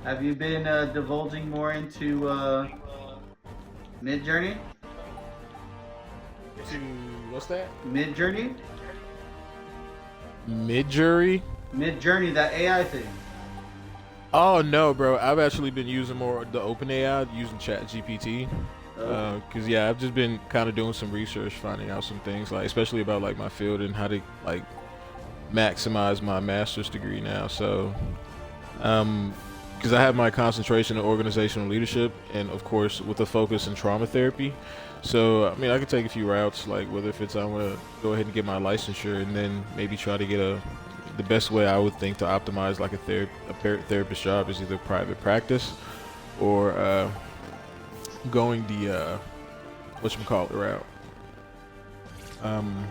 Have you been divulging more into Mid Journey? To what's that? Mid Journey? Mid-jury? Mid Journey, that AI thing. Oh no, bro. I've actually been using more the open AI, using Chat GPT. Okay. Cause yeah, I've just been kind of doing some research, finding out some things, like especially about like my field and how to like maximize my master's degree now. So, because I have my concentration in organizational leadership, and of course with a focus in trauma therapy. So I mean, I could take a few routes, like whether if it's I want to go ahead and get my licensure, and then maybe try to get a the best way I would think to optimize like a therapist job is either private practice or going the whatchamacallit route. Um,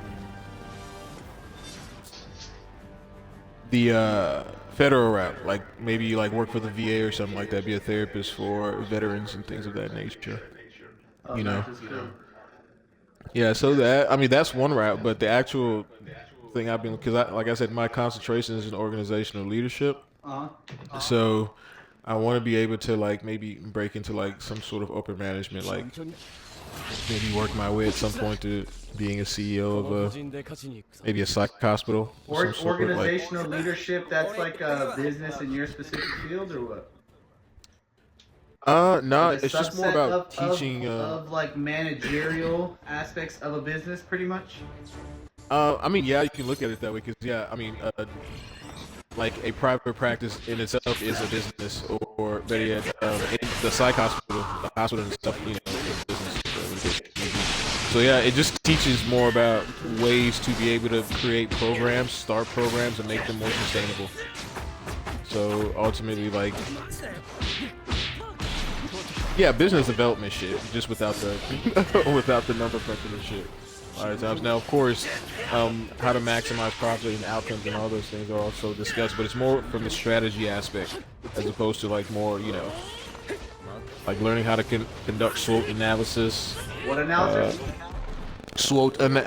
the federal route, like maybe like work for the VA or something like that, be a therapist for veterans and things of that nature. Oh, You know, nice. That's cool. yeah. So that I mean that's one route, but the actual thing I've been because like I said, my concentration is in organizational leadership. Uh So I want to be able to like maybe break into like some sort of upper management, like maybe work my way at some point to being a CEO of a maybe a psych hospital of some sort. Like, Organizational leadership, that's like a business in your specific field or what? no, Like a it's just more subset about teaching. of like managerial aspects of a business, pretty much? I mean, yeah, you can look at it that way because yeah, I mean, like a private practice in itself is a business, or better yet, in the psych hospital, the hospital and stuff, you know, is a business. So yeah, it just teaches more about ways to be able to create programs, start programs, and make them more sustainable. So ultimately, like, yeah, business development shit, just without the without the number crunching and shit. A lot of times. Now, of course, how to maximize profit and outcomes and all those things are also discussed, but it's more from the strategy aspect as opposed to like more, you know, like learning how to conduct SWOT analysis. What Uh, analysis?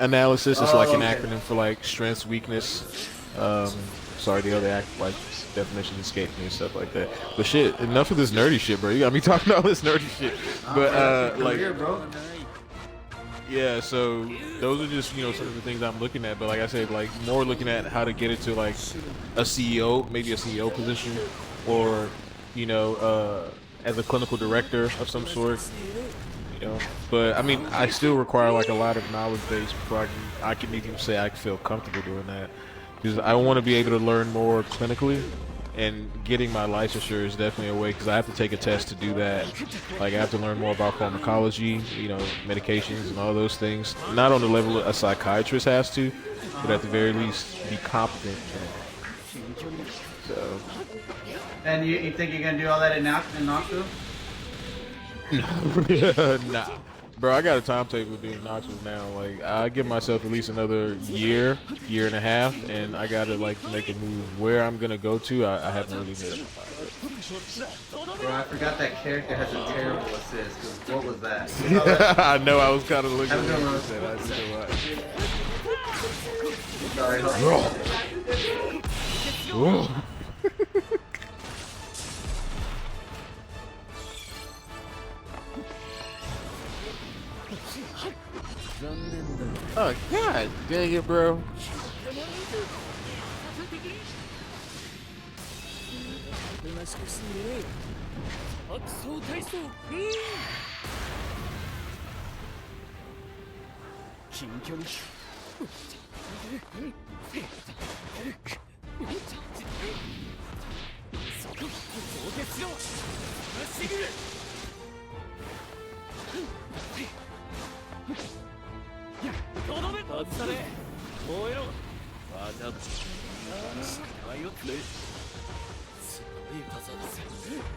analysis is like Oh, an okay. acronym for like strengths, weakness. Um, sorry, the other like definitions escaped me and stuff like that. But shit, enough of this nerdy shit, bro. You got me talking all this nerdy shit. Oh, But bro, that's your like, career, bro. yeah. So those are just some of the things I'm looking at. But like I said, like more looking at how to get into like a CEO, maybe a CEO position, or as a clinical director of some sort. But I mean, I still require like a lot of knowledge base before I can even say I feel comfortable doing that, because I want to be able to learn more clinically, and getting my licensure is definitely a way, because I have to take a test to do that. Like I have to learn more about pharmacology, medications and all those things. Not on the level a psychiatrist has to, but at the very least be competent. So. And you think you're gonna do all that in Knoxville? Nah, bro, I got a timetable doing Knoxville now. Like, I give myself at least another year, year and a half, and I gotta like make a move. Where I'm gonna go to, I haven't really made Bro, I forgot that character has a terrible assist. 'Cause what was that? it. I know. I was kind of looking Have at a good you one. said. I just know Sorry. why. Oh god, dang it, bro.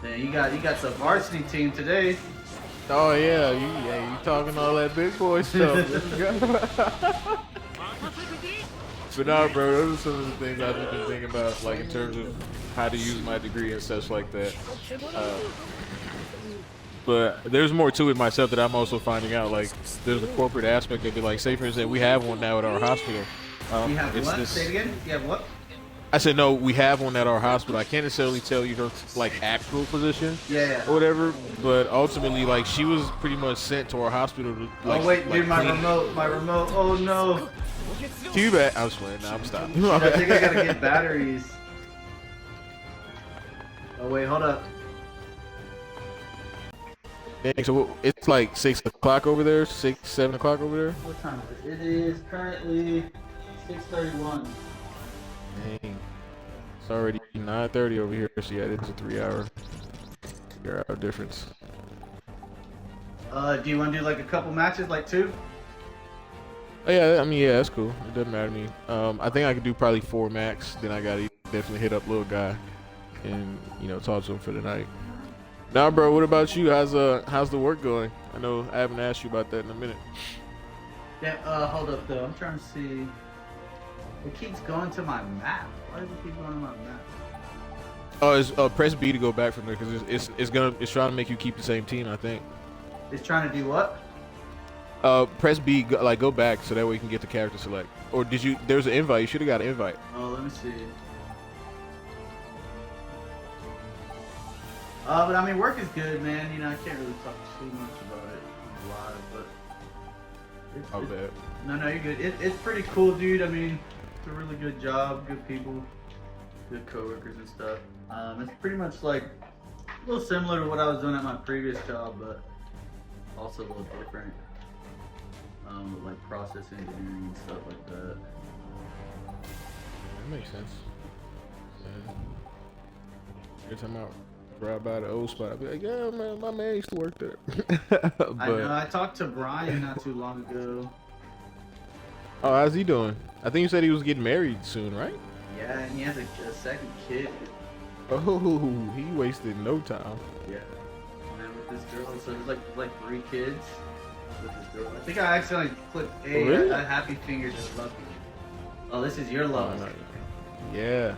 Man, you got the varsity team today. Oh yeah, you talking all that big boy stuff. But nah, bro, those are some of the things I've just been thinking about, like in terms of how to use my degree and such like that. But there's more to it myself that I'm also finding out. Like, there's a corporate aspect of it. Like, say for instance, we have one now at our hospital. You have It's what? this. Say it again. You have what? I said no. We have one at our hospital. I can't necessarily tell you her like actual position, Yeah. or whatever. But ultimately, like she was pretty much sent to our hospital. To, like, Oh wait, like dude, my clean. remote. Oh no. Too bad. I was playing. Nah, I'm stopping. I think I gotta get batteries. Oh wait, hold up. Dang, so it's like 6 o'clock over there. 7 o'clock over there. What time is it? It is currently 6:31. Dang. It's already 9:30 over here. So yeah, it's a 3-hour difference. Do you want to do like a couple matches, like 2? Oh, yeah, I mean, yeah, that's cool. It doesn't matter to me. I think I could do probably 4 max. Then I gotta definitely hit up little guy and talk to him for the night. Now, bro, what about you? How's the work going? I know I haven't asked you about that in a minute. Yeah. Hold up though. I'm trying to see. It keeps going to my map. Why does it keep going to my map? Oh, it's press B to go back from there because it's trying to make you keep the same team. I think. It's trying to do what? Press B, go back so that way you can get the character select. Or did you? There's an invite. You should have got an invite. Oh, let me see. But I mean, work is good, man. I can't really talk too much about it live, but. Oh, bad. No, you're good. It's pretty cool, dude. I mean, it's a really good job, good people, good coworkers and stuff. It's pretty much like a little similar to what I was doing at my previous job, but also a little different. With like process engineering and stuff like that. That makes sense. Yeah. Every time I drive by the old spot, I'll be like, yeah, man, my man used to work there. But, I know. I talked to Brian not too long ago. Oh, how's he doing? I think you said he was getting married soon, right? Yeah, and he has a second kid. Oh, he wasted no time. Yeah. And then with this girl, so there's like 3 kids with this girl. I think I accidentally clicked a happy finger to Lucky. Oh, this is your love. Oh, no. Yeah.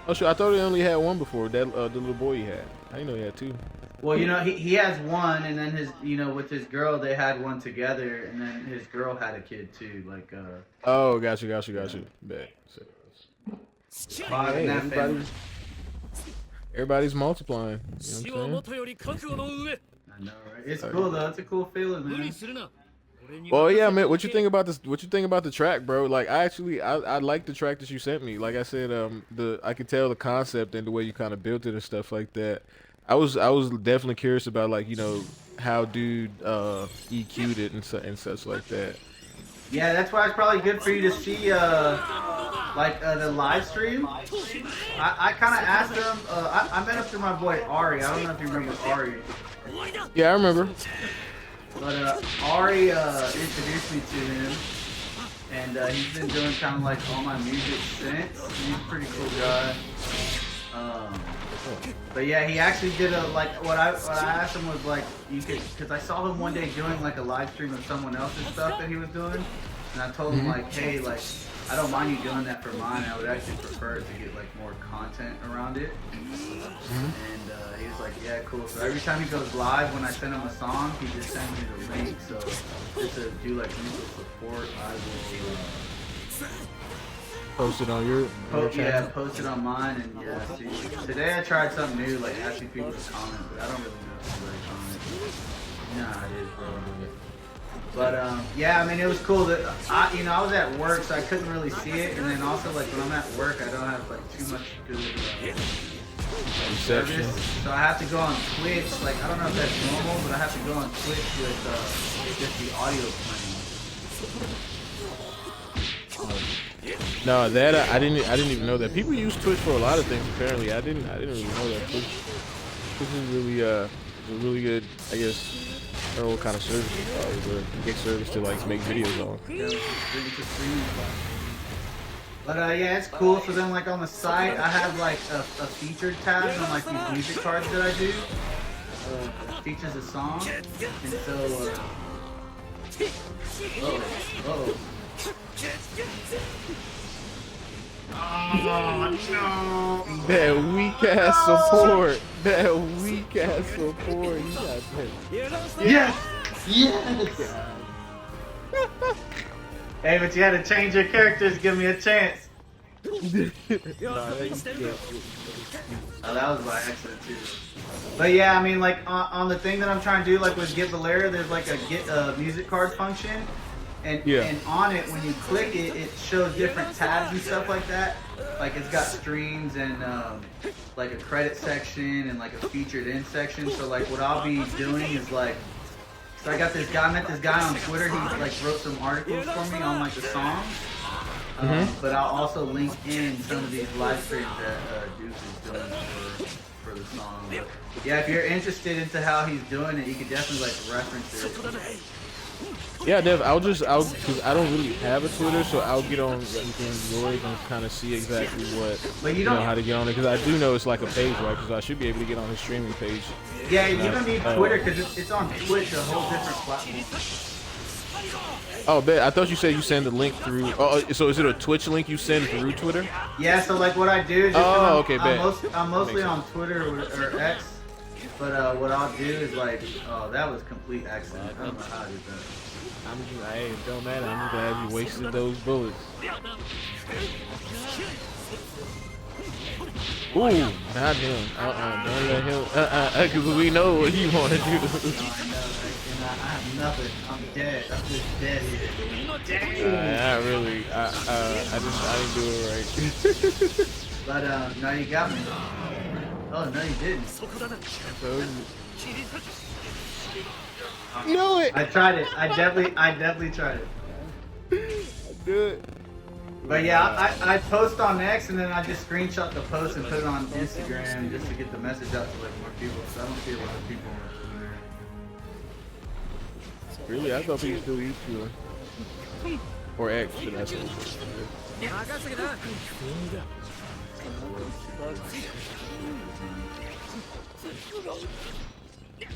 Oh, sure. I thought he only had one before. That the little boy he had. I didn't know he had 2. Well, he has one, and then his with his girl they had one together, and then his girl had a kid too. Like Oh, got you. Bet. Five in that family. Everybody's multiplying. You know what I'm saying? I know, right? It's cool though. It's a cool feeling, man. Well, yeah, man. What you think about this? What you think about the track, bro? Like, I like the track that you sent me. Like I said, I could tell the concept and the way you kind of built it and stuff like that. I was definitely curious about like how dude EQ'd it and such like that. Yeah, that's why it's probably good for you to see the live stream. I kind of asked him. I met up to my boy Ari. I don't know if you remember Ari. Yeah, I remember. But Ari introduced me to him, and he's been doing kind of like all my music since. He's a pretty cool guy. But yeah, he actually did what I asked him was like because I saw him one day doing like a live stream of someone else's stuff that he was doing, and I told him like, hey, like I don't mind you doing that for mine. I would actually prefer to get like more content around it. And he was like, yeah, cool. So every time he goes live, when I send him a song, he just sends me the link. So just to do like mutual support, I will. Post it on your channel? Yeah, post it on mine, and yeah, see. Today I tried something new, like asking people to comment, but I don't really know if somebody comments. Nah, it is, bro. But yeah, I mean, it was cool that I was at work, so I couldn't really see it, and then also like when I'm at work, I don't have like too much good service, so I have to go on Twitch. Like I don't know if that's normal, but I have to go on Twitch with just the audio playing. No, that I didn't even know that. People use Twitch for a lot of things. Apparently, I didn't really know that. Twitch is really a really good, I guess. I don't know what kind of service it is, but a big service to like make videos on. But yeah, it's cool. So then, like on the site, I have like a featured tab on like these music cards that I do. Features a song, and so. Oh no! That weak ass support. That weak ass support. You got that. Yes! Yes! Hey, but you had to change your characters. Give me a chance. Oh, that was by accident too. But yeah, I mean, like on the thing that I'm trying to do, like with Get Valera, there's like a get music card function, and on it when you click it, it shows different tabs and stuff like that. Like it's got streams and like a credit section and like a featured in section. So like what I'll be doing is like, so I got this guy, I met this guy on Twitter. He like wrote some articles for me on like the songs. But I'll also link in some of these live streams that Deuce is doing for the song. But yeah, if you're interested into how he's doing it, you could definitely like reference it. Yeah, Dev, because I don't really have a Twitter, so I'll get on yours and kind of see exactly what, but you know, how to get on it. Because I do know it's like a page, right? Because I should be able to get on his streaming page. Yeah, you don't need Twitter because it's on Twitch, a whole different platform. Oh, bet. I thought you said you send the link through. Oh, so is it a Twitch link you send through Twitter? Yeah, so like what I do is just okay, bet. I'm mostly on Twitter or X, but what I'll do is like, oh, that was complete accident. I don't know how I did that. Hey, it don't matter. I'm glad you wasted those bullets. Ooh, not him. Don't let him. Because we know what you want to do. I have nothing. I'm dead. I'm just dead here. Not really. I didn't do it right. But no, you got me. Oh no, you didn't. You know it. I tried it. I definitely tried it. I do it. But yeah, I post on X and then I just screenshot the post and put it on Instagram just to get the message out to like more people. So I don't see a lot of people on Twitter. Really? I thought people still used to. Or X, should I say.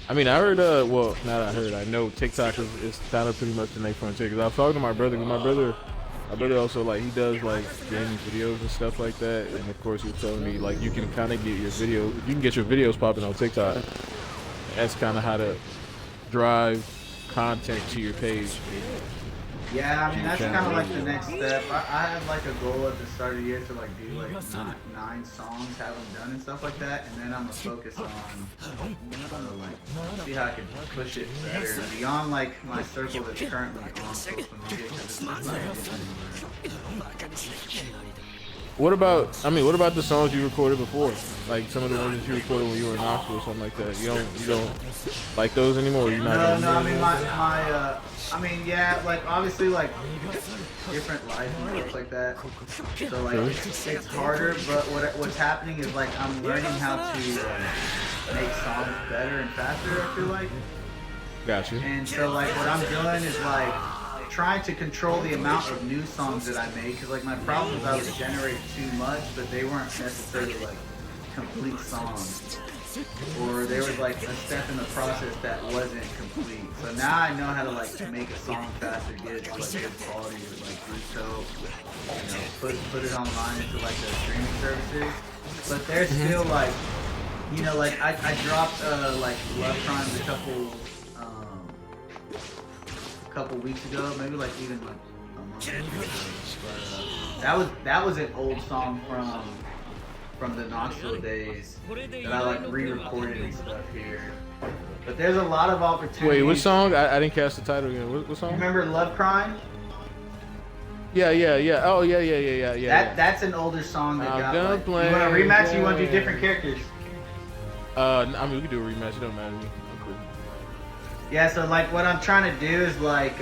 I mean, I heard, well, not I heard, I know TikTok is kind of pretty much the next frontier. Because I was talking to my brother, my brother also, like, he does, like, gaming videos and stuff like that. And, of course, he was telling me, like, you can kind of get your videos popping on TikTok. That's kind of how to drive content to your page. Yeah, I mean that's kind of like the next step. I have like a goal at the start of the year to like do like 9 songs, have them done and stuff like that, and then I'm gonna focus on like see how I can push it better beyond like my circle that's currently on social media because it's not getting anywhere. What about the songs you recorded before? Like some of the ones that you recorded when you were in Knoxville or something like that. You don't like those anymore? You're not no, I mean I mean yeah, like obviously like different life and stuff like that. So like it's harder, but what's happening is like I'm learning how to make songs better and faster, I feel like. Gotcha. And so like what I'm doing is like trying to control the amount of new songs that I make, because like my problem is I would generate too much, but they weren't necessarily like complete songs, or there was like a step in the process that wasn't complete. So now I know how to like make a song faster, get it to like good quality with like Bruto, you know, put it online into like the streaming services. But they're still like, you know, like I dropped like Love Crimes a couple weeks ago, maybe like even like a month ago. But that was an old song from the Knoxville days that I like re-recorded and stuff here. But there's a lot of opportunities. Wait, what song? I didn't catch the title again. What song? Remember Love Crime? Yeah. Oh, yeah. That's an older song that got like, you want a play, rematch or you want to do different characters? I mean, we can do a rematch. It don't matter to me. I'm cool. Yeah, so like what I'm trying to do is like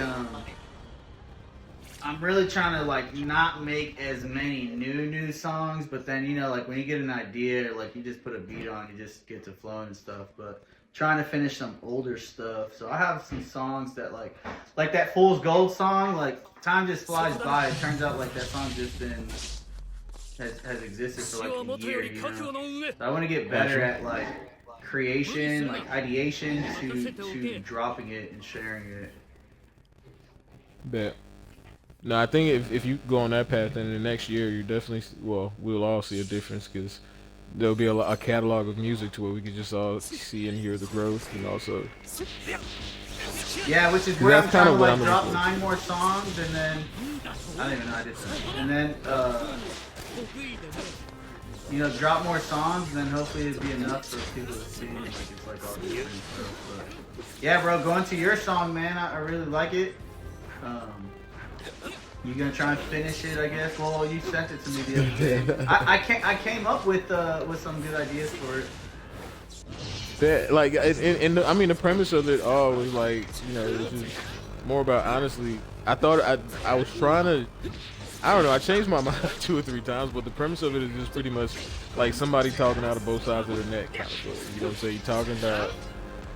I'm really trying to like not make as many new songs, but then you know like when you get an idea, like you just put a beat on, you just get to flowing and stuff. But trying to finish some older stuff. So I have some songs that like that Fool's Gold song. Like time just flies by. It turns out like that song's just been has existed for like a year. You know? So I want to get better at like creation, like ideation to dropping it and sharing it. Bet. No, I think if you go on that path, then the next year you definitely, well, we'll all see a difference because there'll be a catalog of music to where we can just all see and hear the growth, and also. Yeah, which is where I'm trying to like drop 9 more songs, and then I don't even know I did that, and then you know, drop more songs, then hopefully it'll be enough for people to see. Like it's like all different stuff. But yeah, bro, going to your song, man. I really like it. You gonna try and finish it, I guess? Well, you sent it to me the other day. I came up with some good ideas for it. That, like, and I mean, the premise of it all was like, you know, it was just more about, honestly, I thought I was trying to, I don't know, I changed my mind 2 or 3 times, but the premise of it is just pretty much like somebody talking out of both sides of their neck, kind of thing. You know what I'm saying? You're talking about,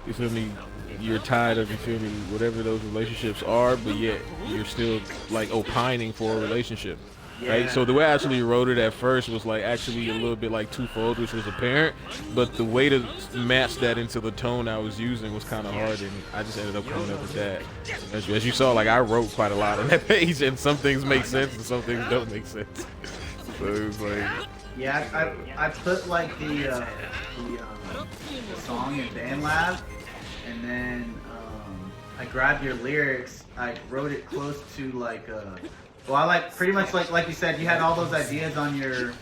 you feel me, you're tired of, you feel me, whatever those relationships are, but yet you're still like opining for a relationship. Right? So the way I actually wrote it at first was like actually a little bit like twofold, which was apparent, but the way to match that into the tone I was using was kind of hard, and I just ended up coming up with that. As you saw, like I wrote quite a lot on that page, and some things make sense and some things don't make sense. So it was like, yeah, I put like the song in BandLab, and then I grabbed your lyrics. I wrote it close to like well, I like pretty much like you said, you had all those ideas on your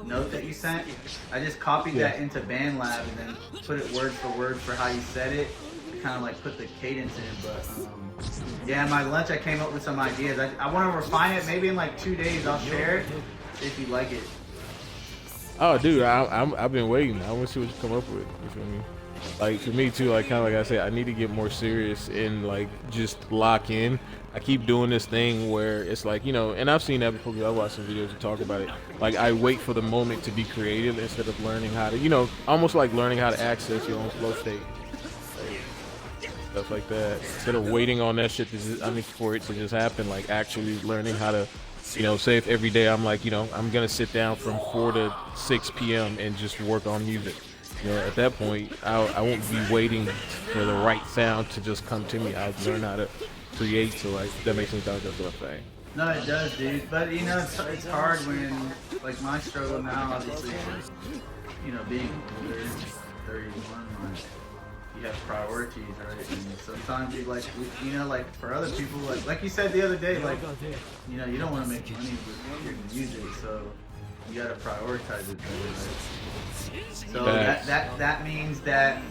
note that you sent. I just copied that into BandLab and then put it word for word for how you said it. Kind of like put the cadence in, but yeah, my lunch I came up with some ideas. I want to refine it. Maybe in like 2 days I'll share it if you like it. oh, dude, I've been waiting. I want to see what you come up with. You feel me? Like for me too, like kind of like I said, I need to get more serious and like just lock in. I keep doing this thing where it's like, you know, and I've seen that before because I watched some videos to talk about it. Like I wait for the moment to be creative instead of learning how to, you know, almost like learning how to access your own flow state. Stuff like that. Instead of waiting on that shit to just, I mean, for it to just happen, like actually learning how to, you know, say if every day I'm like, you know, I'm gonna sit down from 4 to 6 p.m. and just work on music. You know, at that point, I won't be waiting for the right sound to just come to me. I'll learn how to create. So like that makes me think that's what I'm saying. No, it does, dude. But you know, it's hard when like my struggle now, obviously, is, you know, being older, 31, like you have priorities, right? And sometimes you like, you know, like for other people, like you said the other day, like you know, you don't want to make money with your music, so you gotta prioritize it. Right? So that means that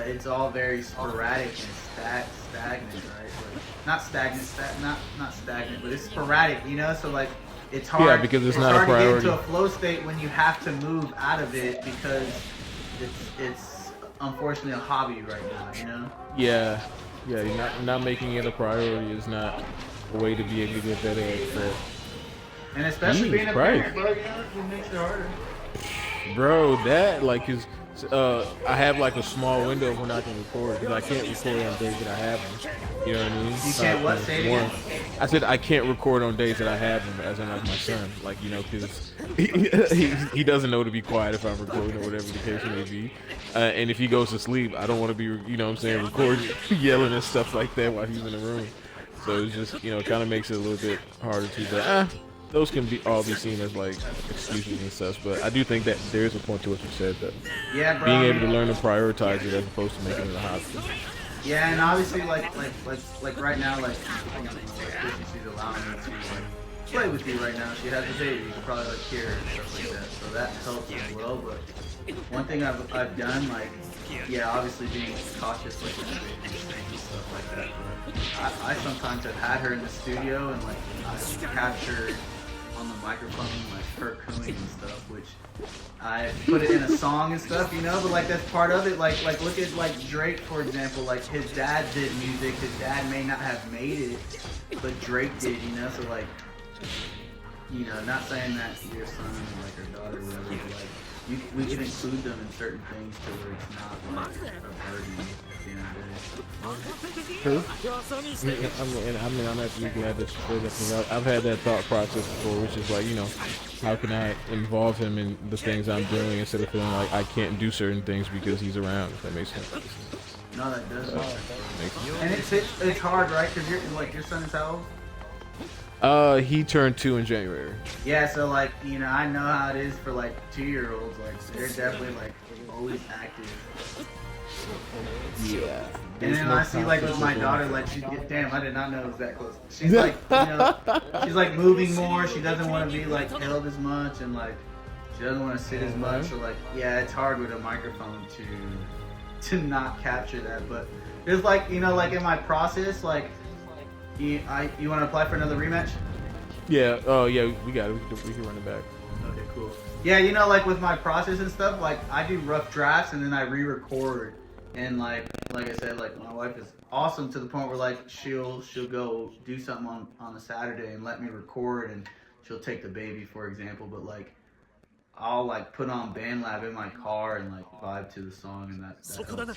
it's all very sporadic and stagnant, right? Like, not stagnant, not stagnant, but it's sporadic, you know. So like, it's hard. Yeah, because it's not hard a priority. to get into a flow state when you have to move out of it because it's unfortunately a hobby right now, you know. Yeah, yeah. You're not making it a priority is not a way to be able to get better at it. And especially being a parent, bro, you know, it makes it harder. Bro, that like is I have like a small window when I can record because I can't record on days that I have them. You know what I mean? You can't what? Say it again? I said I can't record on days that I have them, as in like my son, like, you know, because he doesn't know to be quiet if I'm recording or whatever the case may be. And if he goes to sleep, I don't want to be, you know what I'm saying, recording, yelling and stuff like that while he's in the room. So it's just, you know, it kind of makes it a little bit harder to, but those can all be seen as like excuses and such, but I do think that there is a point to what you said, that yeah, bro, being able to learn to prioritize it as opposed to making it a hobby. Yeah, and obviously like right now, like, you know, like she's allowing me to like play with you right now. She has a baby, you can probably like hear her and stuff like that, so that helps as well. But one thing I've done, like, yeah, obviously being cautious like with the baby and stuff like that. But I sometimes have had her in the studio and like I've captured on the microphone like her cooing and stuff, which I put it in a song and stuff, you know, but like that's part of it. Like look at like Drake, for example. Like his dad did music, his dad may not have made it, but Drake did, you know. So like, you know, not saying that your son or like her daughter or whatever, but like we can include them in certain things to where it's not like a burden at the end of the day. True. I mean, I'm actually glad that you said that, because I've had that thought process before, which is like, you know, how can I involve him in the things I'm doing instead of feeling like I can't do certain things because he's around, if that makes sense. No, that does. And it's hard, right? Because your son is how old? He turned 2 in January. Yeah, so like, you know, I know how it is for like 2-year-olds. Like they're definitely like always active. Yeah. And then I see like with my daughter, like she get damn, I did not know it was that close. She's like, she's like moving more. She doesn't want to be like held as much, and like she doesn't want to sit as much. So like, yeah, it's hard with a microphone to not capture that. But there's like, like in my process, like you want to apply for another rematch? Yeah. Oh yeah, we got it. We can run it back. Okay, cool. Yeah, like with my process and stuff, like I do rough drafts and then I re-record. And like I said, like my wife is awesome to the point where like she'll go do something on a Saturday and let me record, and she'll take the baby, for example. But like I'll like put on BandLab in my car and like vibe to the song, and that helps out.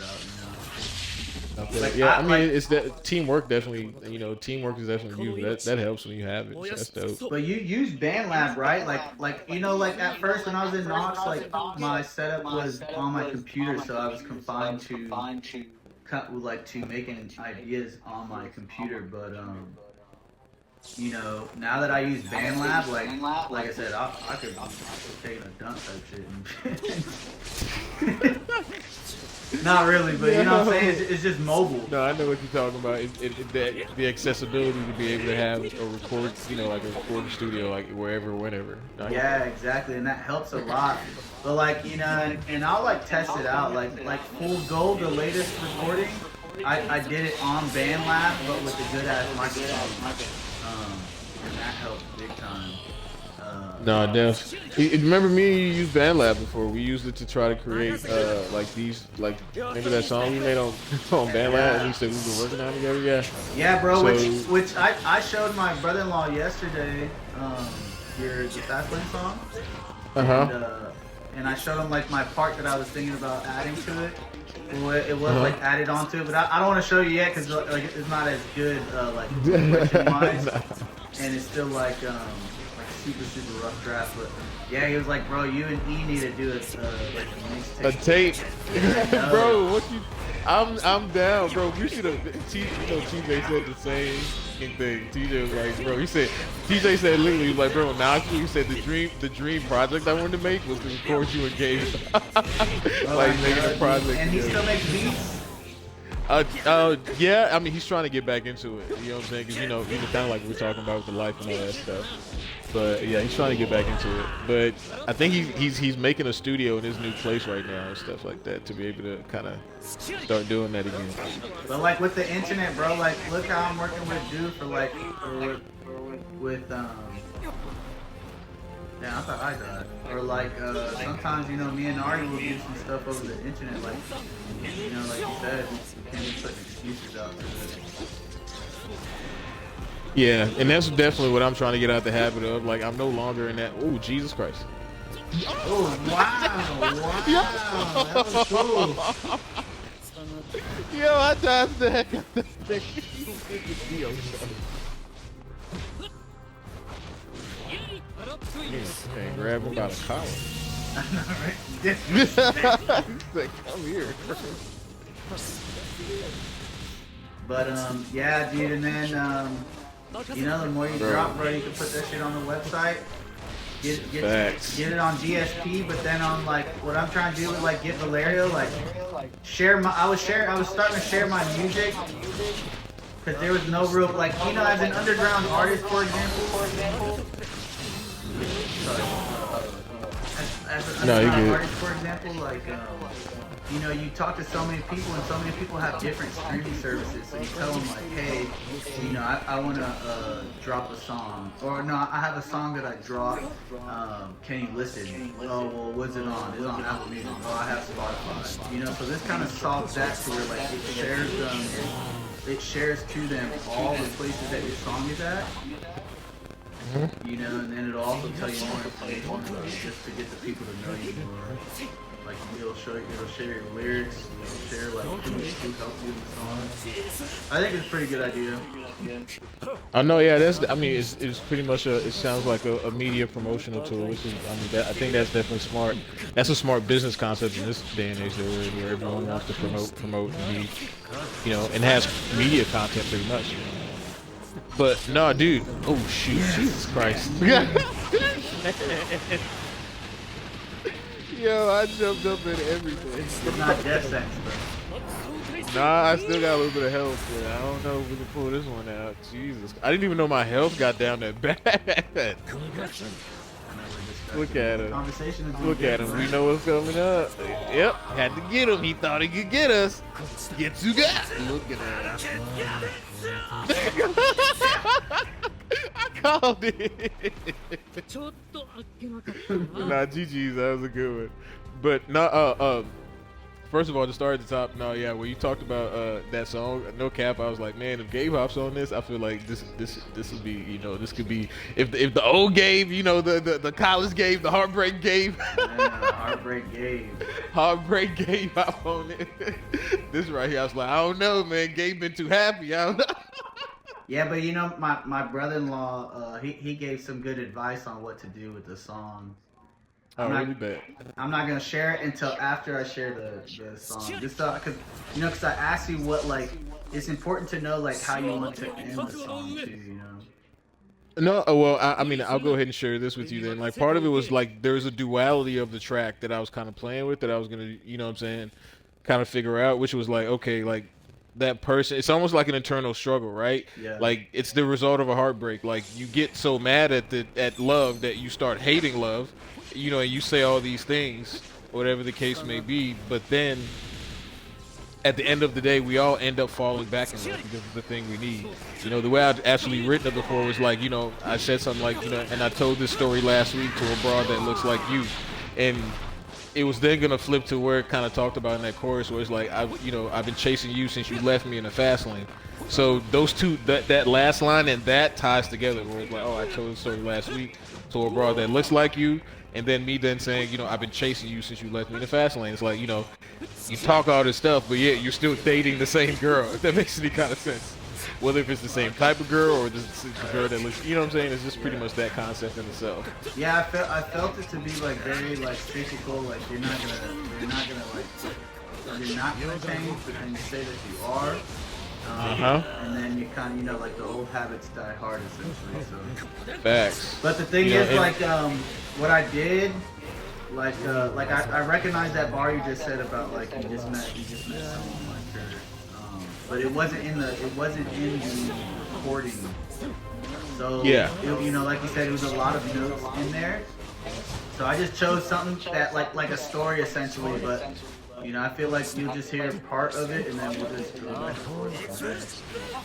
Okay. Like, yeah, I mean, it's that teamwork definitely. Teamwork is definitely used. That helps when you have it. So that's dope. But you use BandLab, right? Like like at first when I was in Knox, like my setup was on my computer, so I was confined to making ideas on my computer. But now that I use BandLab, like I said, I could take a dump type shit. Not really, but you know what I'm saying? It's just mobile. No, I know what you're talking about. The accessibility to be able to have a record, like a recording studio, like wherever, whenever. Yeah, exactly, and that helps a lot. But like, and I'll like test it out. Like Full Gold, the latest recording, I did it on BandLab, but with a good ass microphone. And that helped big time. No, definitely. Remember me and you used BandLab before. We used it to try to create remember that song we made on BandLab, and we said we were working on it together. Yeah. Yeah, bro. So, which I showed my brother-in-law yesterday. The Fast Lane song. And I showed him like my part that I was thinking about adding to it. Well, it was like added onto it, but I don't want to show you yet because like it's not as good wise, and it's still like super rough draft. But yeah, he was like, bro, you and E need to do a mixtape. A tape, bro. What you? I'm down, bro. We should have. TJ said the same thing. TJ was like, bro. TJ said literally, he was like, bro. Now he said the dream project I wanted to make was to record you and Gabe, making a project. And he still makes beats. Yeah, I mean, he's trying to get back into it. You know what I'm saying? Because even kind of like we're talking about with the life and all that stuff. But yeah, he's trying to get back into it. But I think he's making a studio in his new place right now and stuff like that to be able to kind of start doing that again. But like with the internet, bro, like look how I'm working with Dude with yeah, I thought I died. Or like sometimes me and Ari will do some stuff over the internet, like like you said, we can't be putting excuses out there. Yeah, and that's definitely what I'm trying to get out the habit of. Like I'm no longer in that. Oh, Jesus Christ! Oh wow! That was cool. Yo, I died the heck out of that thing. Can't grab him by the collar. He's like, come here. But yeah, dude, and then the more you drop, bro, you can put that shit on the website. Get it on DSP, but then on like what I'm trying to do with like Get Valerio, like I was starting to share my music because there was no real like as an underground artist, for example. As an underground artist, for example, like you talk to so many people, and so many people have different streaming services. So you tell them like, hey, I want to drop a song, or no, I have a song that I dropped. Can you listen? Oh, well, what's it on? It's on Apple Music. Oh, I have Spotify. So this kind of solves that to where like it shares to them all the places that your song is at. And then it'll also tell you more information about it, just to get the people to know you more. Like it'll share your lyrics, it'll share like who helped you in the song. I think it's a pretty good idea. I know, yeah. It's pretty much it sounds like a media promotional tool, which is, I think that's definitely smart. That's a smart business concept in this day and age, where everyone wants to promote and be, and has media content pretty much. But no, dude. Oh shoot, Jesus Christ. Yo, I jumped up in everything. It's not death sentence, bro. Nah, I still got a little bit of health, but I don't know if we can pull this one out. Jesus, I didn't even know my health got down that bad. Look at him. Look at him. We know what's coming up. Yep, had to get him. He thought he could get us. Get you guys. Look at that. I called it. Nah, GG's. That was a good one. But no, first of all, to start at the top, no, yeah, when you talked about that song, no cap, I was like, man, if Gabe hops on this, I feel like this would be, you know, this could be if the old Gabe, you know, the college Gabe, the heartbreak Gabe, heartbreak Gabe, heartbreak Gabe hop on it. This right here, I was like, I don't know, man, Gabe been too happy, I don't know. Yeah, but you know, my brother-in-law, he gave some good advice on what to do with the song. I'm not gonna share it until after I share the song. Just because because I asked you what, like, it's important to know like how you want to end the song too. You know. No, well, I mean, I'll go ahead and share this with you then. Like, part of it was like there's a duality of the track that I was kind of playing with that I was gonna, you know what I'm saying, kind of figure out, which was like, okay, like that person, it's almost like an internal struggle, right? Yeah. Like it's the result of a heartbreak. Like you get so mad at love that you start hating love. You know, and you say all these things, whatever the case may be, but then at the end of the day, we all end up falling back in love because it's the thing we need. You know, the way I'd actually written it before was like, you know, I said something like, you know, and I told this story last week to a broad that looks like you, and it was then gonna flip to where it kind of talked about in that chorus where it's like, I've been chasing you since you left me in the fast lane. So those two, that last line and that ties together where it's like, oh, I told this story last week to a broad that looks like you. And then me then saying, you know, I've been chasing you since you left me in the fast lane. It's like, you know, you talk all this stuff, but yeah, you're still dating the same girl. If that makes any kind of sense. Whether if it's the same type of girl or the girl that looks, you know what I'm saying? It's just pretty much that concept in itself. Yeah, I felt it to be like very like physical. Like you're not gonna change, but then you say that you are. And then you kind of, you know, like the old habits die hard, essentially. So. Facts. But the thing is, like, what I did, like I recognize that bar you just said about like you just met someone like her, but it wasn't in the recording. So yeah, you know, like you said, it was a lot of notes in there. So I just chose something that like a story essentially, but. You know, I feel like you'll just hear part of it, and then we'll just go back and forth.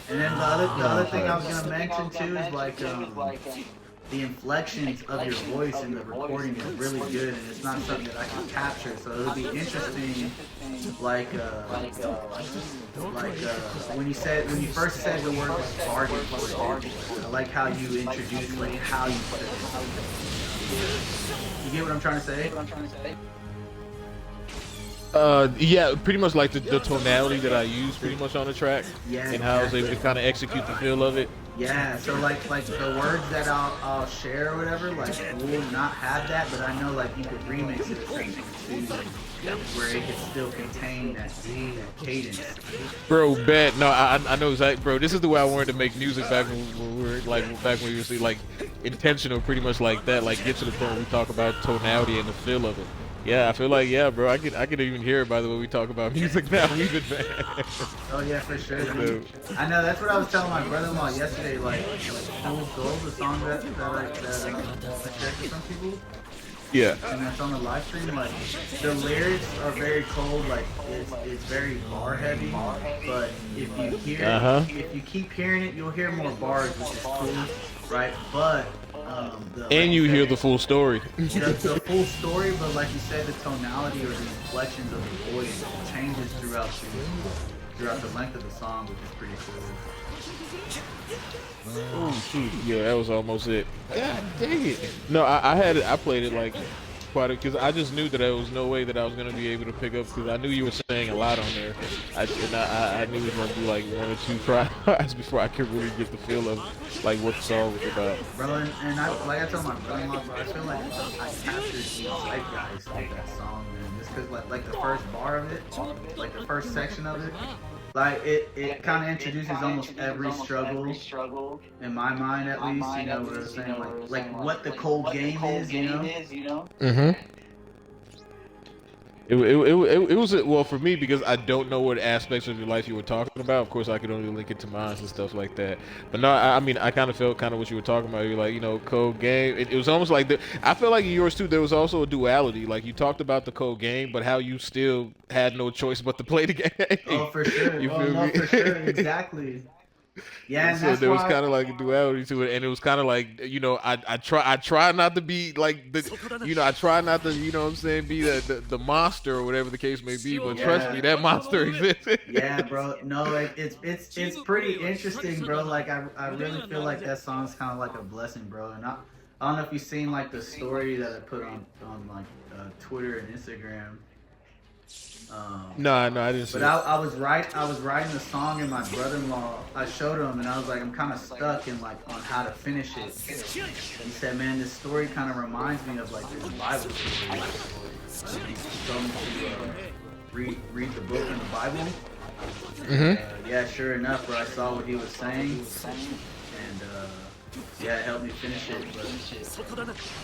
And then the other thing I was gonna mention too is like the inflections of your voice in the recording is really good, and it's not something that I can capture. So it'll be interesting, like when you first said the word was bargain. I like how you introduced like how you said it. You get what I'm trying to say? Yeah, pretty much like the tonality that I use pretty much on the track, and how I was able to kind of execute the feel of it. Yeah, so like the words that I'll share or whatever, like will not have that, but I know like you could remix it essentially too, where it could still contain that cadence. Bro, bet no, I know exactly, bro. This is the way I wanted to make music back when we were back when we were like intentional, pretty much like that. Like get to the point where we talk about tonality and the feel of it. Yeah, I feel like, yeah, bro, I could even hear it by the way we talk about music now. We've advanced. Oh yeah, for sure. I know, that's what I was telling my brother-in-law yesterday, like Fool's Gold, the song that I shared with some people. Yeah. And that's on the live stream, like, the lyrics are very cold, like, it's very bar heavy, but if you hear if you keep hearing it, you'll hear more bars, which is cool, right? But and you hear the full story. the full story, but like you said, the tonality or the inflections of the voice changes throughout the length of the song, which is pretty cool. Oh shoot! Yeah, that was almost it. God dang it! No, I played it like quite because I just knew that there was no way that I was gonna be able to pick up because I knew you were saying a lot on there. I knew it was gonna be like one or two tries before I could really get the feel of like what the song was about. Bro, and I told my brother-in-law, I feel like I captured the zeitgeist of that song, man. Just because like the first bar of it, like the first section of it. Like it kind of introduces almost every struggle in my mind, at least. You know what I'm saying? Like what the cold game is, you know? It was well for me because I don't know what aspects of your life you were talking about. Of course, I could only link it to mine and stuff like that. But no, I mean, I kind of felt kind of what you were talking about. You're like, code game. It was almost like I feel like in yours too. There was also a duality. Like you talked about the code game, but how you still had no choice but to play the Oh, game. for sure. You Oh feel no, me? for sure. Exactly. Yeah, and So that's there was why. kind of like a duality to it, and it was kind of like I try not to be like I try not to what I'm saying, be the monster or whatever the case may be, but trust me, Yeah. that monster exists. Yeah, bro. No, it's pretty interesting, bro. Like I really feel like that song's kind of like a blessing, bro. And I don't know if you've seen like the story that I put on like Twitter and Instagram. No, I didn't see But it. I was writing the song, and my brother-in-law, I showed him, and I was like, I'm kind of stuck in like on how to finish it. He said, man, this story kind of reminds me of like this Bible story. He told me to read the book in the Bible. And, yeah, sure enough, bro, I saw what he was saying, and yeah, it helped me finish it. But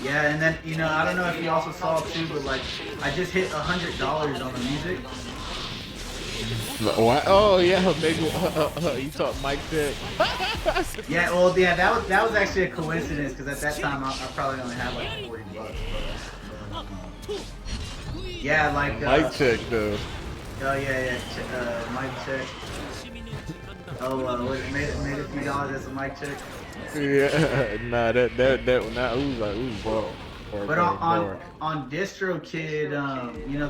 yeah, and then I don't know if you also saw it too, but like I just hit $100 on the music. What? Oh yeah, maybe you talk Mike Tech. Yeah, well, yeah, that was actually a coincidence because at that time I probably only had like $40. Yeah, like Mike Check though. oh yeah, mic check. Oh, made a few dollars as a mic check. Yeah, nah, that nah, ooh, But on DistroKid,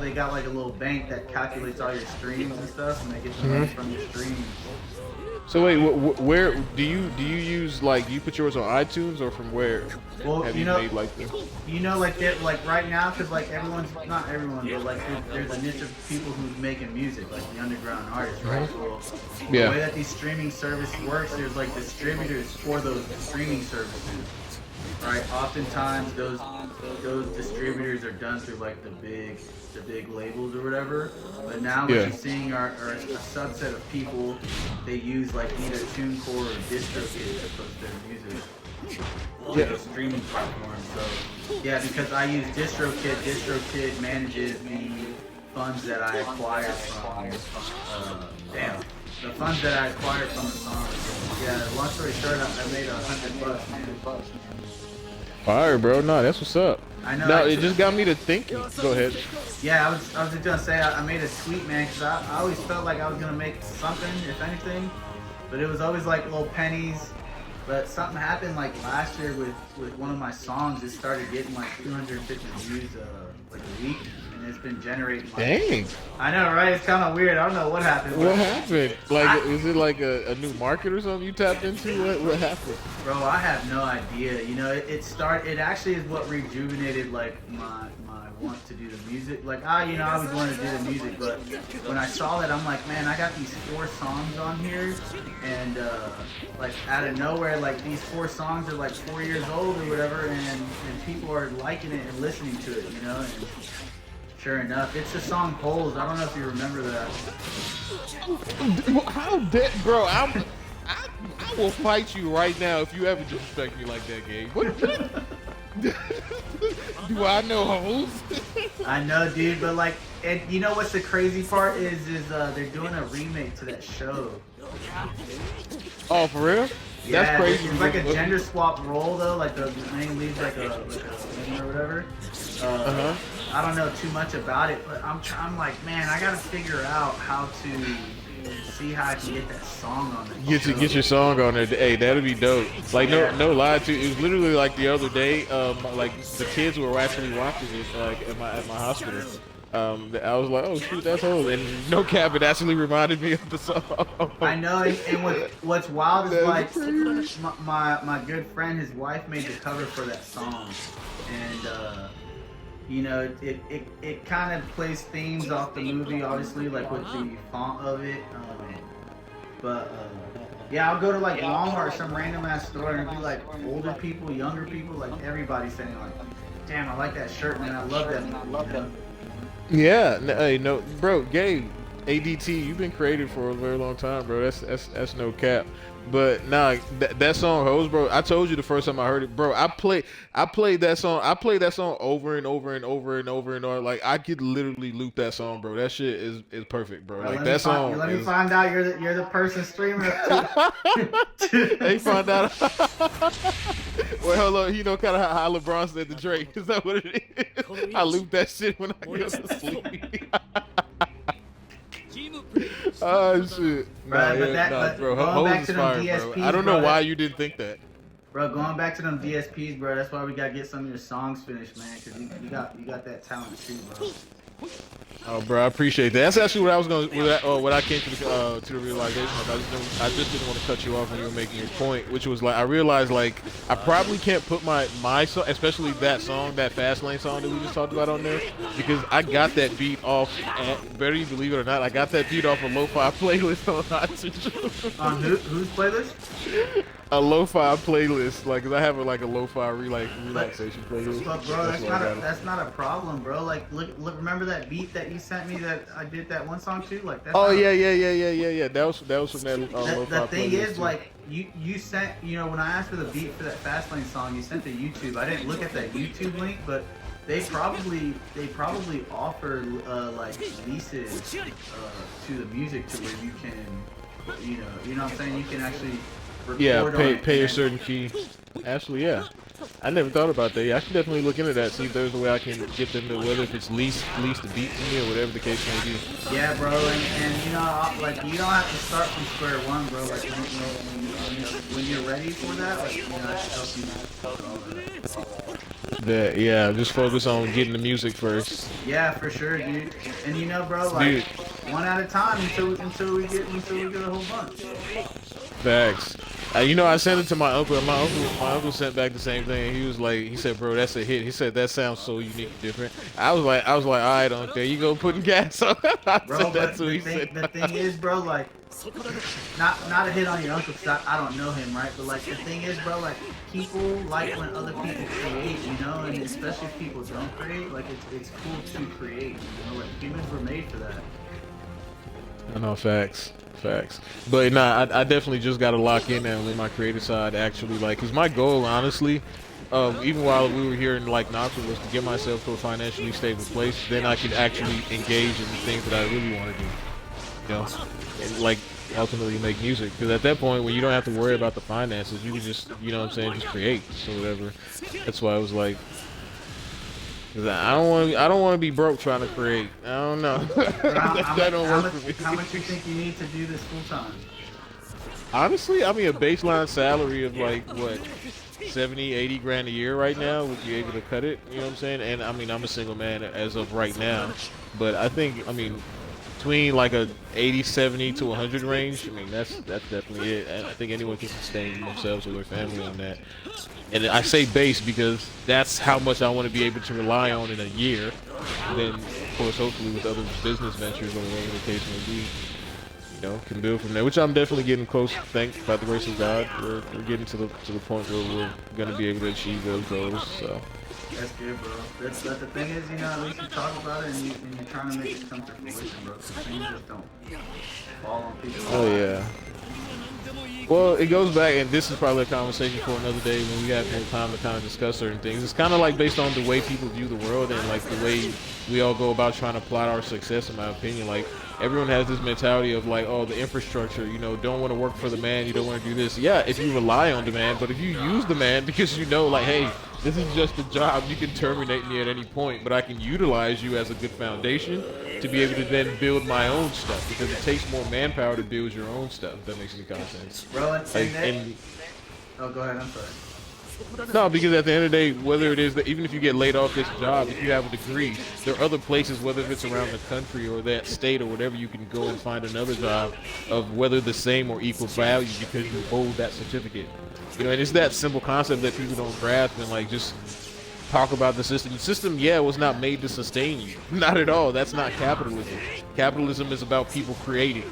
they got like a little bank that calculates all your streams and stuff, and they get the money from your streams. So wait, where do you use like you put yours on iTunes or from where? Well, Have you made like this? like that, like right now, because like not everyone, but like there's a niche of people who's making music, like the underground artists, right? Well, Yeah. the way that these streaming service works, there's like distributors for those streaming services, right? Oftentimes those distributors are done through like the big labels or whatever. But now what Yeah. you're seeing are a subset of people. They use like either TuneCore or DistroKid to post their music. Like a streaming platform. So yeah, because I use DistroKid. DistroKid manages the funds that I acquire from. The funds that I acquired from the song. Yeah, long story short, I made $100, man. Fire, bro. No, that's what's up. I know. No, it just got me to thinking. Go ahead. Yeah, I was just gonna say I made a tweet, man, because I always felt like I was gonna make something, if anything, but it was always like little pennies. But something happened like last year with one of my songs. It started getting like 250 views like a week, and it's been generating. Like, Dang. I know, right? It's kind of weird. I don't know what happened. What happened? Like, is it like a new market or something you tapped into? What happened? Bro, I have no idea. It actually is what rejuvenated like my want to do the music. Like I always wanted to do the music, but when I saw that, I'm like, man, I got these 4 songs on here, and like out of nowhere, like these 4 songs are like 4 years old or whatever, and people are liking it and listening to it, And sure enough, it's the song "Holes." I don't know if you remember that. How did, bro? I will fight you right now if you ever disrespect me like that, Gabe. What? Do I know hoes? I know, dude, but like, and you know what's the crazy part is they're doing a remake to that show. Oh, for real? Yeah, That's crazy. It's like a gender swap role though, like the main lead's like a woman or whatever. I don't know too much about it, but I'm like, man, I gotta figure out how to see how I can get that song on there. Get your song on there. Hey, that'd be dope. Like no lie to you. It was literally like the other day. Like the kids were actually watching it like at my hospital. I was like, oh shoot, that's old. And no cap, it actually reminded me of the song. I know, and what's wild is like my good friend, his wife made the cover for that song, and it kind of plays themes off the movie, obviously, like with the font of it. But yeah, I'll go to like Walmart or some random ass store and it'll be like older people, younger people, like everybody saying like, "Damn, I like that shirt, man. I love that." Yeah, hey, bro, Gabe, ADT, you've been creative for a very long time, bro. That's no cap. But nah, that song "Hoes," bro. I told you the first time I heard it, bro. I played that song. I played that song over and over and over and over and over. Like I could literally loop that song, bro. That shit is perfect, bro. Bro, Like that song let me is. find out you're the person streaming it. They find out. Well, hold on. You know, kind of how LeBron said to Drake. Is that what it is? I loop that shit when I go to sleep. Oh shit. Bro, Bro. going back Hose to is them fire, DSPs, bro. I don't know why you didn't think that. Bro, going back to them DSPs, bro. That's why we gotta get some of your songs finished, man. Cause you got that talent too, bro. Oh, bro, I appreciate that. That's actually what I was going. What I came to the realization of. I just didn't want to cut you off when you were making your point, which was like I realized like I probably can't put my song, especially that song, that Fast Lane song that we just talked about on there, because I got that beat off. Better you believe it or not, I got that beat off a lo-fi playlist on iTunes. On whose playlist? A lo-fi playlist, like, cause I have like a lo-fi relaxation playlist. But bro, that's not a problem, bro. Like, look, remember that beat that you sent me that I did that one song too? Like, that's yeah. That was from that lo-fi the thing playlist is, too. like, you sent, you know, when I asked for the beat for that Fastlane song, you sent the YouTube. I didn't look at that YouTube link, but they probably offer like leases to the music to where you can, you know what I'm saying? You can actually Pay a certain fee. Actually, yeah. I never thought about that. Yeah, I should definitely look into that. See if there's a way I can get them to, whether if it's lease the beat to me or whatever the case may be. Yeah, bro, and you know, like you don't have to start from square one, bro. Like when you're ready for that, like you know, I should help you. Yeah, just focus on getting the music first. Yeah, for sure, dude. And you know, bro, like one at a time until we get a whole bunch. Facts. You know, I sent it to my uncle, and my uncle sent back the same thing. He said, bro, that's a hit. He said, that sounds so unique and different. I was like, all right, okay, you go putting gas on. Bro, but the thing is, bro, like, not a hit on your uncle, because I don't know him, right? But, like, the thing is, bro, like, people like when other people create, you know? And especially if people don't create, like, it's cool to create, you know? Like, humans were made for that. I know, facts. But nah, I definitely just got to lock in now with my creative side, actually, like, because my goal, honestly, even while we were here in like Knoxville, was to get myself to a financially stable place. Then I could actually engage in the things that I really want to do, you know, and like ultimately make music. Because at that point, when you don't have to worry about the finances, you can just, you know what I'm saying, just create. So whatever. That's why I was like, I don't want to be broke trying to create. I don't know. That don't work for me. How much you think you need to do this full time? Honestly, I mean, a baseline salary of like what, 70, 80 grand a year right now would be able to cut it. You know what I'm saying? And I mean, I'm a single man as of right now, but I think, I mean, between like a 80, 70 to 100 range, I mean, that's definitely it. And I think anyone can sustain themselves or their family on that. And I say base because that's how much I want to be able to rely on in a year. And then, of course, hopefully with other business ventures or whatever the case may be, you know, can build from there. Which I'm definitely getting close. Thanks, by the grace of God, we're getting to the point where we're gonna be able to achieve those goals. So. That's good, bro. But the thing is, you know, at least you talk about it and you're trying to make it come to fruition, bro. So things just don't fall on people. Oh yeah. Well, it goes back, and this is probably a conversation for another day when we have more time to kind of discuss certain things. It's kind of like based on the way people view the world and like the way we all go about trying to plot our success, in my opinion. Like, everyone has this mentality of like, oh, the infrastructure, you know, don't want to work for the man, you don't want to do this. Yeah, if you rely on the man, but if you use the man because you know, like, hey, this is just a job, you can terminate me at any point, but I can utilize you as a good foundation to be able to then build my own stuff, because it takes more manpower to build your own stuff, if that makes any kind of sense. Bro, oh, go ahead, I'm sorry. No, because at the end of the day, whether it is that even if you get laid off this job, if you have a degree, there are other places, whether if it's around the country or that state or whatever, you can go and find another job of whether the same or equal value because you hold that certificate. You know, and it's that simple concept that people don't grasp and like just talk about the system. The system, yeah, was not made to sustain you. Not at all. That's not capitalism. Capitalism is about people creating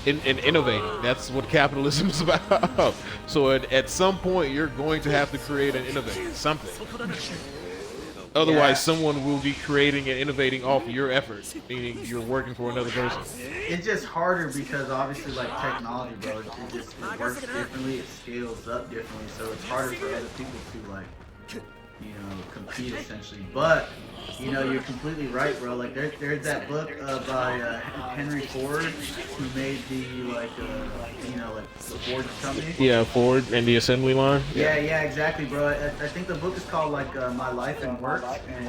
and innovating. That's what capitalism is about. So at some point, you're going to have to create and innovate something. Otherwise, someone will be creating and innovating off your efforts, meaning you're working for another person. It's just harder because obviously, like technology, bro, it works differently, it scales up differently, so it's harder for other people to like, compete essentially. But you're completely right, bro. Like there's that book by Henry Ford, who made the the Ford company. Yeah, Ford and the assembly line. Yeah, exactly, bro. I think the book is called like My Life and Work, and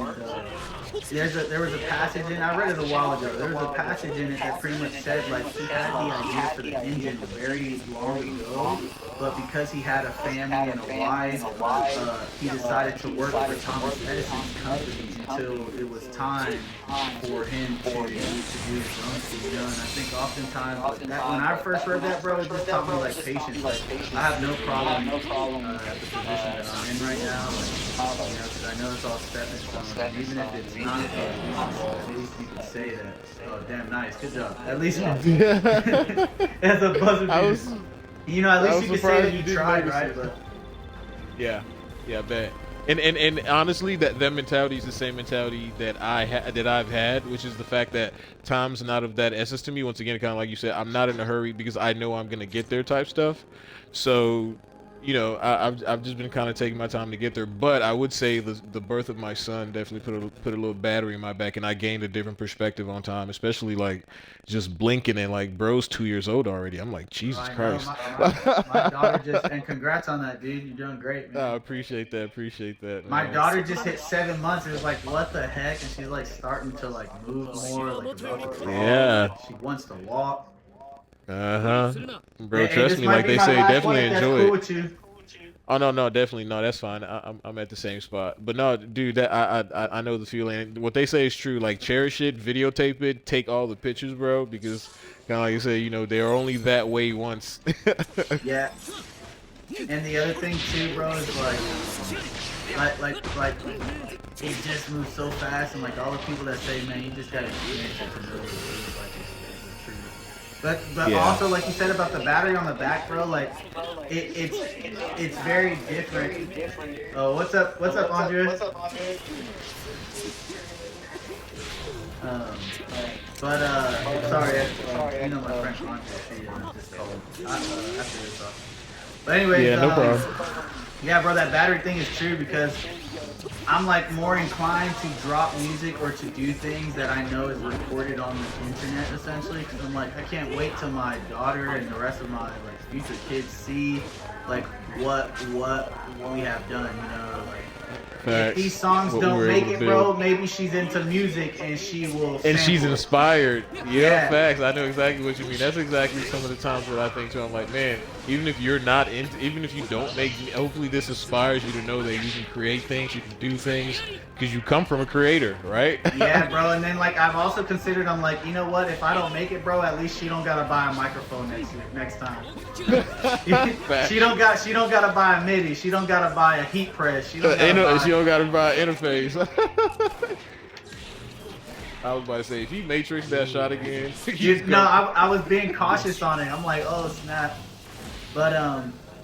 there was a passage in. I read it a while ago. There was a passage in it that pretty much said like he had the idea for the engine very long ago, but because he had a family and a wife, he decided to work for Thomas Edison's company until it was time for him to do his own thing. And I think oftentimes when I first read that, bro, it just taught me like patience. Like I have no problem at the position that I'm in right now, because I know it's all stepping stones. And even if it's not, at least you can say that. Oh, damn, nice, good job. At least as a buzzer beater. At least you can say that you tried, right? But yeah, I bet. And honestly, that mentality is the same mentality that I've had, which is the fact that time's not of that essence to me. Once again, kind of like you said, I'm not in a hurry because I know I'm gonna get there type stuff. So, I've just been kind of taking my time to get there. But I would say the birth of my son definitely put a little battery in my back, and I gained a different perspective on time, especially like just blinking and like bro's 2 years old already. I'm like, Jesus Christ. My daughter just, and congrats on that, dude. You're doing great, man. I appreciate that. Man. My daughter just hit 7 months. It was like, what the heck? And she's like starting to like move more, like yeah. She wants to walk. Bro, trust me, like they say, definitely enjoy it. Cool with Oh no, definitely no. That's fine. I'm at the same spot. But no, dude, that I know the feeling. What they say is true. Like cherish it, videotape it, take all the pictures, bro. Because kind of like you said, they're only that way once. Yeah. And the other thing too, bro, is like it just moves so fast, and like all the people that say, man, you just gotta experience it to know it's true. But yeah. Also, like you said about the battery on the back, bro, like it's very different. Oh, what's up, Andre? Sorry, my friend Andre, she just called after this off. But anyways, yeah, no problem. Yeah, bro, that battery thing is true because I'm like more inclined to drop music or to do things that I know is recorded on the internet, essentially. Because I'm like, I can't wait till my daughter and the rest of my like future kids see like what we have done. If these songs don't make it, bro, maybe she's into music and she will. And she's inspired. Yeah, facts. I know exactly what you mean. That's exactly some of the times where I think too. I'm like, man, even if you're not into, even if you don't make, hopefully this inspires you to know that you can create things, you can do things, because you come from a creator, right? Yeah, bro. And then like I've also considered, I'm like, you know what? If I don't make it, bro, at least she don't gotta buy a microphone next time. she don't gotta buy a MIDI. She don't gotta buy a heat press. She don't gotta buy an interface. I was about to say, if you matrix that shot again. I was being cautious on it. I'm like, oh snap. But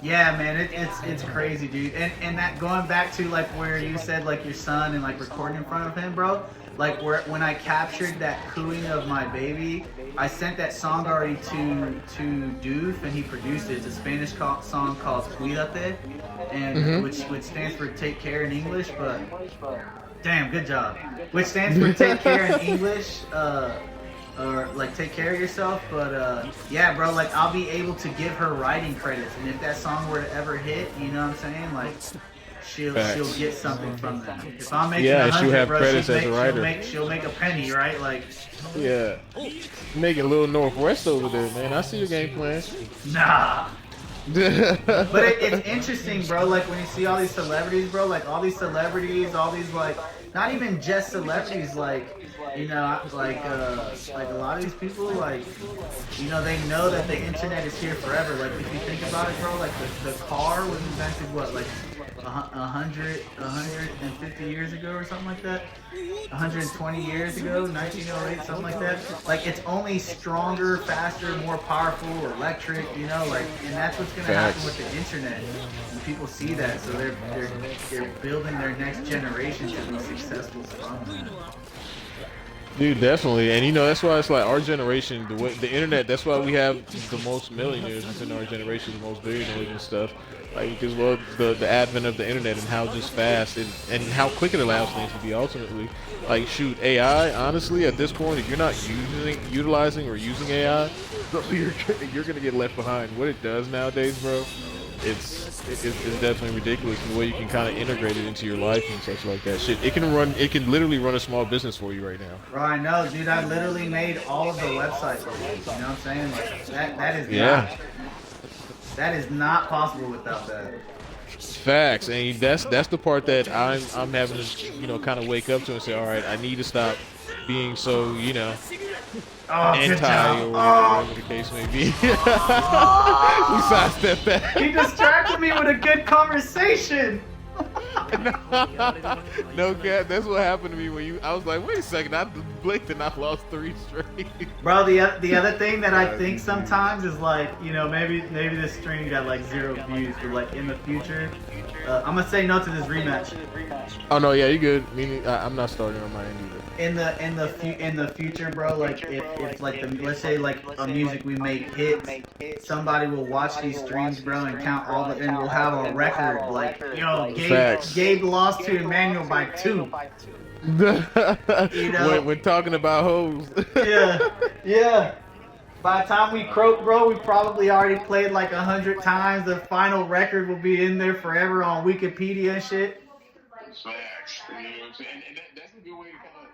yeah, man, it's crazy, dude. And that going back to like where you said like your son and like recording in front of him, bro. Like when I captured that cooing of my baby, I sent that song already to Doof, and he produced it. It's a Spanish song called Cuídate, and which stands for take care in English, but damn, good job. Which stands for take care in English, or like take care of yourself. But yeah, bro, like I'll be able to give her writing credits, and if that song were to ever hit, you know what I'm saying, like she'll get something from that. If I'm making 100, she'll have bro, credits as a writer. She'll make a penny, right? Like yeah, making a little Northwest over there, man. I see your game plan. Nah. But it's interesting, bro, like when you see all these celebrities, bro, like all these like not even just celebrities, like like a lot of these people, like they know that the internet is here forever. Like if you think about it, bro, like the car was invented what, like 150 years ago or something like that. 120 years ago, 1908, something like that. Like it's only stronger, faster, more powerful, electric, you know, like, and that's what's gonna happen with the internet. And people see that, so they're building their next generation to be successful from that. Dude, definitely, and that's why it's like our generation, the internet. That's why we have the most millionaires within our generation, the most billionaires and stuff. Like because well, the advent of the internet and how just fast and how quick it allows things to be. Ultimately, like shoot, AI. Honestly, at this point, if you're not utilizing or using AI, bro, you're gonna get left behind. What it does nowadays, bro, it's definitely ridiculous the way you can kind of integrate it into your life and such like that. Shit, it can literally run a small business for you right now. Bro, I know, dude. I literally made all of the websites for you. You know what I'm saying? Like that is not possible without that. Facts, and that's the part that I'm having to kind of wake up to and say, all right, I need to stop being so anti or whatever the case may be. We sidestep that. He distracted me with a good conversation. No, Cat, that's what happened to me I was like, wait a second, I blinked and I lost 3 straight. Bro, the other thing that I think sometimes is like, maybe this stream got like 0 views, but like in the future, I'm gonna say no to this rematch. Oh no, yeah, you good. I'm not starting on my end either. In the future, bro, like if like let's say like a music we make hits, somebody will watch these streams, bro, and count and we'll have a record like, yo, Gabe lost to Emmanuel by 2. When talking about hoes. Yeah. By the time we croak, bro, we probably already played like 100 times. The final record will be in there forever on Wikipedia and shit. Facts. You know what I'm saying? And that's a good way to kind of,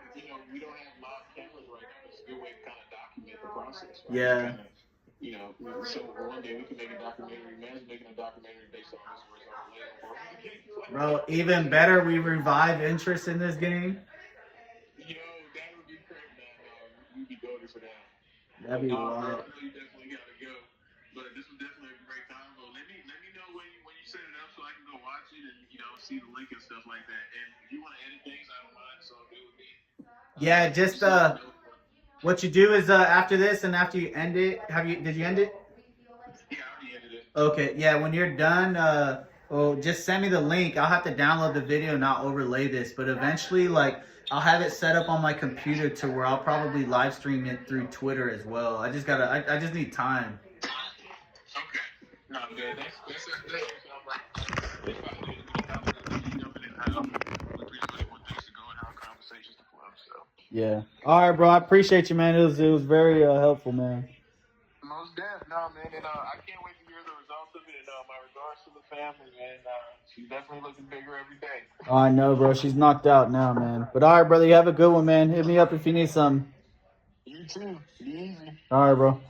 we don't have live cameras right now. It's a good way to kind of document the process. Right? Yeah. So one day we can make a documentary. Man's making a documentary based on this result later. Bro, even better, we revive interest in this game. Yo, that would be crazy, man. We'd be goated for that. That'd be wild. I know you definitely gotta go. But this was definitely a great convo. Let me know when you set it up so I can go watch it and see the link and stuff like that. And if you want to edit things, I don't mind. So do with me. Yeah, just what you do is after this and after you end it, did you end it? Yeah, I already ended it. Okay, yeah. When you're done, just send me the link. I'll have to download the video and not overlay this, but eventually, like, I'll have it set up on my computer to where I'll probably live stream it through Twitter as well. I just need time. Okay. No, good. That's Yeah. All right, bro. I appreciate you, man. It was very helpful, man. Most deaf, no, man. And I can't wait to hear the results of it. And my regards to the family, man. She's definitely looking bigger every day. Oh, I know, bro. She's knocked out now, man. But all right, brother. You have a good one, man. Hit me up if you need something. You too. Be easy. All right, bro.